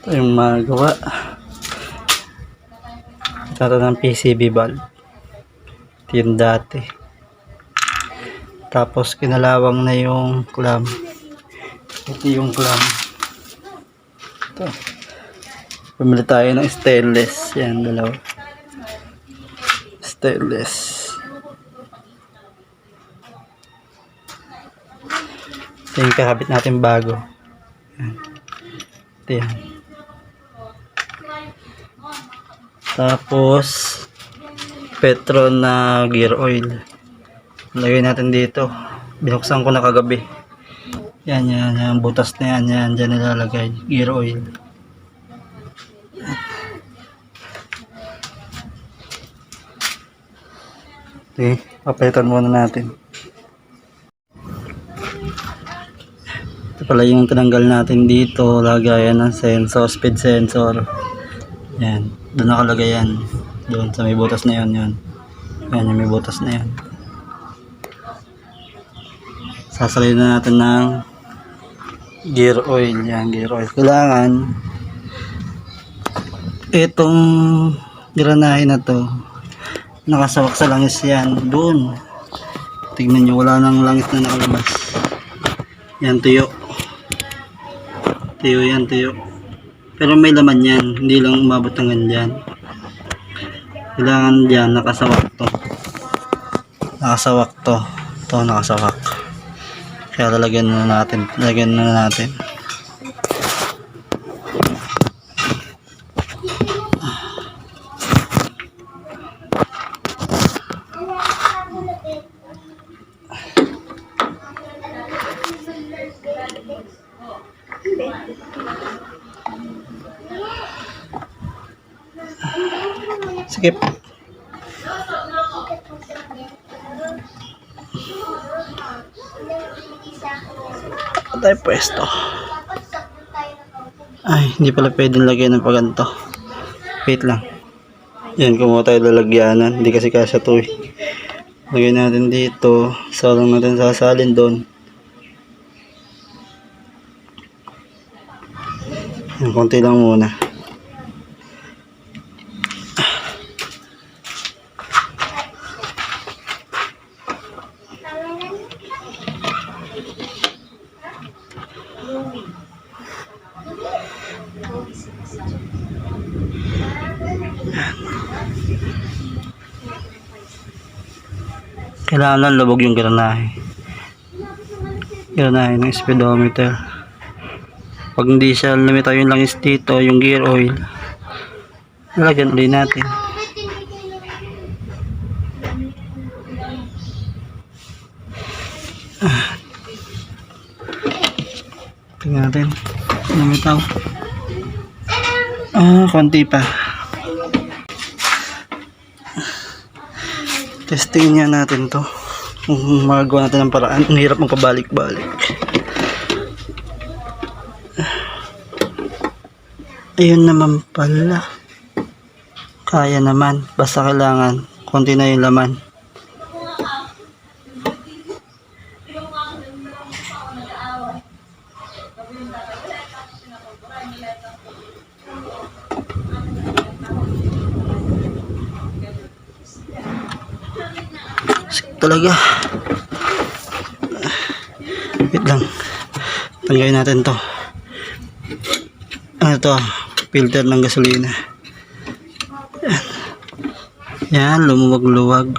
Ito yung magawa. Ito ng PCB valve. Ito yung dati. Tapos kinalawang na yung clamp. Ito yung clamp. Ito. Pumili tayo ng stainless. Yan, dalawa. Stainless. Ito yung kakabit natin bago. Yan. Ito yan. Tapos Petron na gear oil. Lagay natin dito. Binuksan ko na kagabi. Yan, yan. Butas na yan. Yan, dyan nilalagay. Gear oil. Okay, papalitan muna natin. Ito pala yung tinanggal natin dito. Lagayan ng sensor, speed sensor. Yan, doon nakalagay yan. Doon sa may butas na yan. Yan, yung may butas na yan. Sasalin na natin ng gear oil. Yan, gear oil. Kailangan itong granahe na to nakasawak sa langis yan. Doon. Tignan nyo, wala nang langis na nakalabas. Yan, tuyo. Tuyo yan, tuyo. Pero may laman yan. Hindi lang umabot hanggang dyan. Kailangan dyan, nakasawak to. Nakasawak to. Ito, nakasawak. Kaya lalagyan na natin. Lalagyan na natin. Skip. Patay pwesto. Ay, hindi pala pwedeng lagyan ng paganto. Wait lang. Yan, kumuha tayo lalagyanan. Hindi kasi kasya to eh. Lagyan natin dito. Salang natin sasalin doon. Yan, konti lang muna. Kailangan lubog yung granahe. Granahe ng speedometer. Pag hindi siya lumitaw yung langis dito, yung gear oil, lalagyan ulit natin. Tingnan natin. Lumitaw. Konti pa. Testingin nga natin to. Kung magagawa natin ng paraan. Ang hirap mong pabalik-balik. Ayun naman pala. Kaya naman. Basta kailangan konti na yung laman. Talaga. Wait lang. Tanggalin natin to. Ito, filter ng gasolina. Yan, lumuwag-luwag.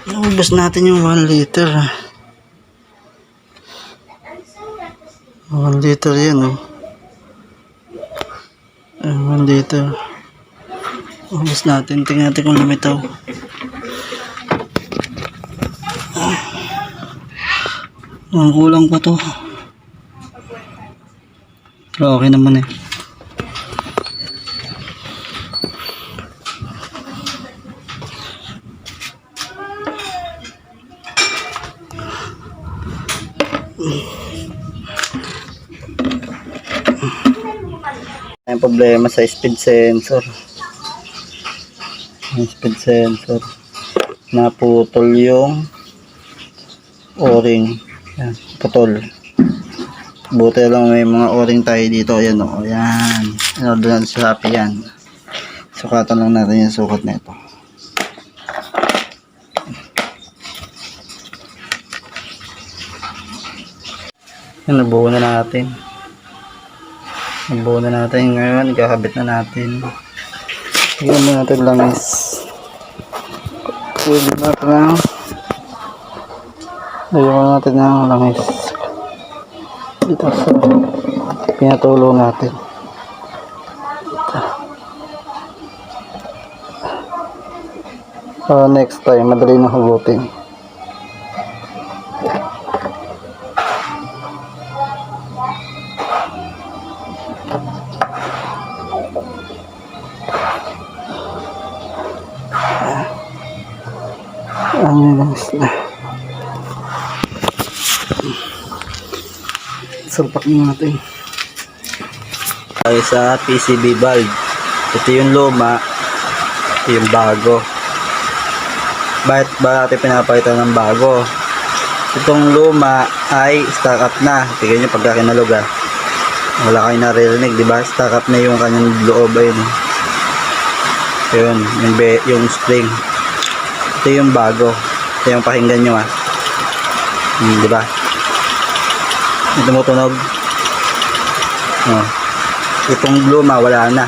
Naubos natin yung 1 liter. 1 liter yan, oh. 1 liter. Ubus natin. Tingnan natin kung lumitaw. Ang kulang pa to. Pero okay naman eh. May problema sa speed sensor. Yung speed sensor. Naputol yung o-ring. Yan, putol. Buti lang may mga o-ring tayo dito. Ayan o. Ayan. Inorder natin sa Shopee yan. Sukatan lang natin yung sukat na ito. Yan, nabuo na natin. Nabuo na natin ngayon. Ikakabit na natin. Iyan na natin langis. Pwede natin lang. Lagyan natin ng langis. Dito sa pinatulo natin. Para next time, madali na hugutin. Salpak natin tayo sa PCB valve. Ito yung luma, ito yung bago. Bakit ba natin pinapalitan ng bago? Itong luma ay stock up na. Tignan nyo pagka kinalog, wala kayo naririnig, diba? Stock up na yung kanyang loob. Ayun, ayun yung spring. Ito yung bago. Ito yung pakinggan nyo, diba? Ito tumutunog. Itong luma wala na.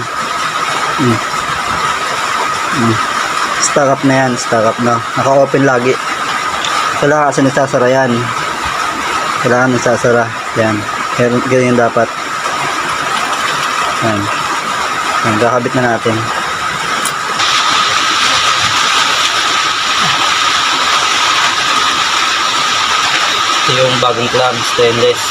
Stock up na yan. Stock up na. Naka-open lagi. Kailangan kasi nagsasara yan. Kailangan nagsasara. Yan. Ganyan dapat. Yan. Yan. Kakabit na natin. Ito yung bagong clamp. Stainless.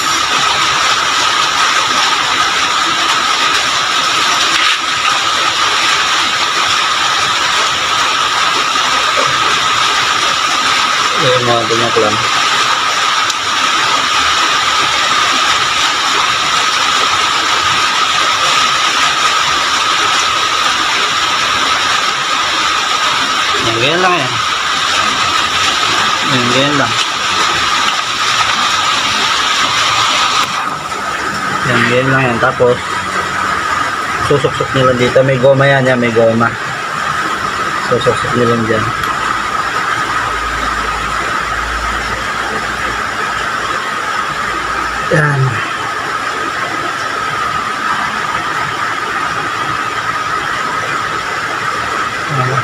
Yung mga ganyan ko lang. Ganyan lang yan. Ganyan lang. Ganyan lang yan. Tapos susuksok nila dito. May goma yan. May goma. Susuksok nila dyan. Yan.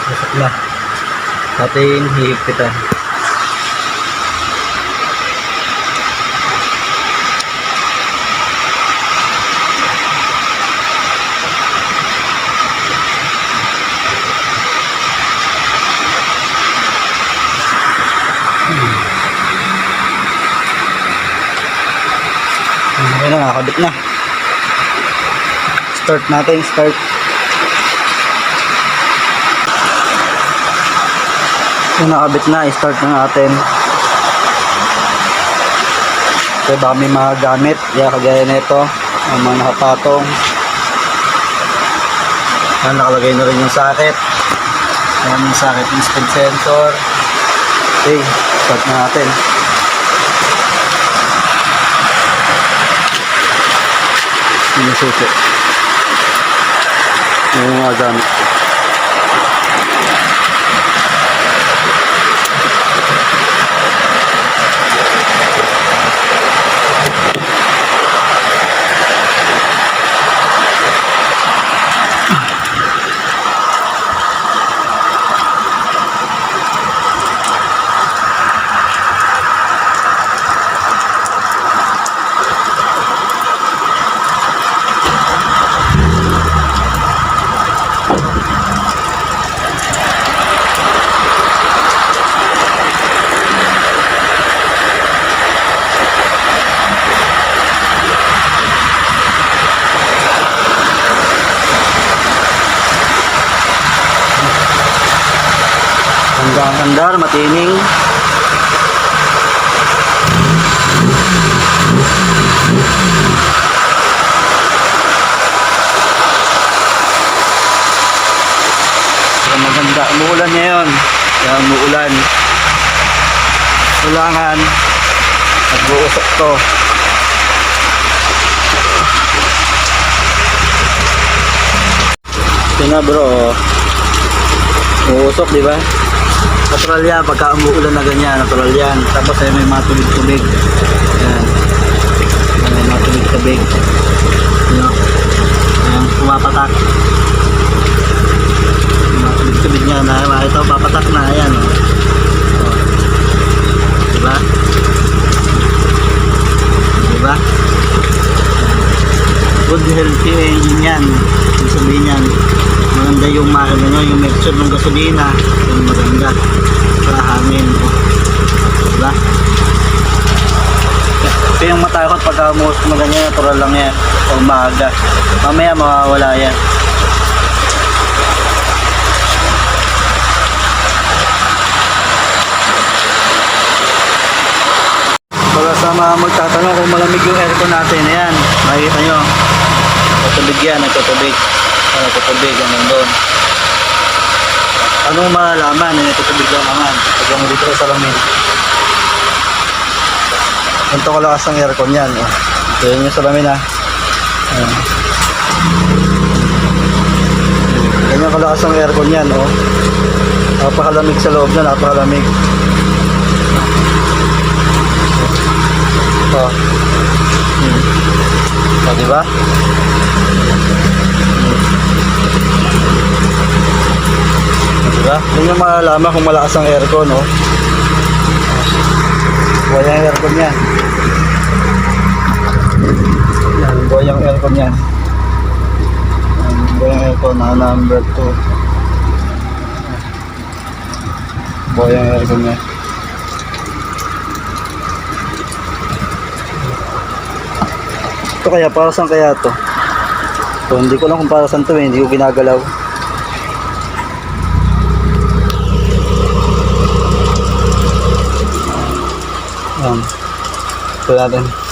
Susok na. Atin hihipitan. Okay na, nakakabit na. Start natin, start. Yung nakabit na, start na natin. So baka may mga gamit, kagaya nito, ang mga nakapatong. Nakalagay na rin yung socket. Ayan yung socket ng speed sensor. Okay, start na natin. Yung susi. Yung mga gamit. Maandar, matining. Pero maganda. Umuulan ngayon. Kaya umuulan. Kailangan nag-uusok to. Ito na bro, uusok di ba? Natural yan, pagka umuulan na ganyan, natural yan. Tapos ay may mga tubig-tubig. Ayan. May mga tubig-tubig. Ano? Ayan, pumapatak. May mga tubig-tubig nga na, ito papatak na, ayan. Oh. Diba? Diba? Good healthy engine yan. Yung sabihin yan, maganda yung makina nyo, yung mixture ng gasolina, yung maganda para hangin. Diba? Ito yung matakot pagka umuusok na ganyan, natural lang yan o maaga, mamaya mawawala yan. Para sa mga magtatanong kung malamig yung aircon natin, ayan, makikita nyo nagtutubig yan, nagtutubig. Hanggang doon. Ano malalaman? Nagtutubig lang naman. Pagka mo dito sa salamin. Ganito kalakas ang aircon yan. Oh. Ito yun yung salamin ha. Ayan. Ganyan kalakas ang aircon yan. Oh. Napakalamig sa loob na. Napakalamig. Ito. O, diba? Diba? Yun yung malalaman kung malakas ang aircon, no? Buhay ang aircon yan. Yan, buhay ang aircon yan. Yan, buhay ang aircon na number 2. Buhay ang aircon yan. Ito kaya, para saan kaya to? So, hindi ko lang kung para saan to eh, hindi ko ginagalaw. Ito natin.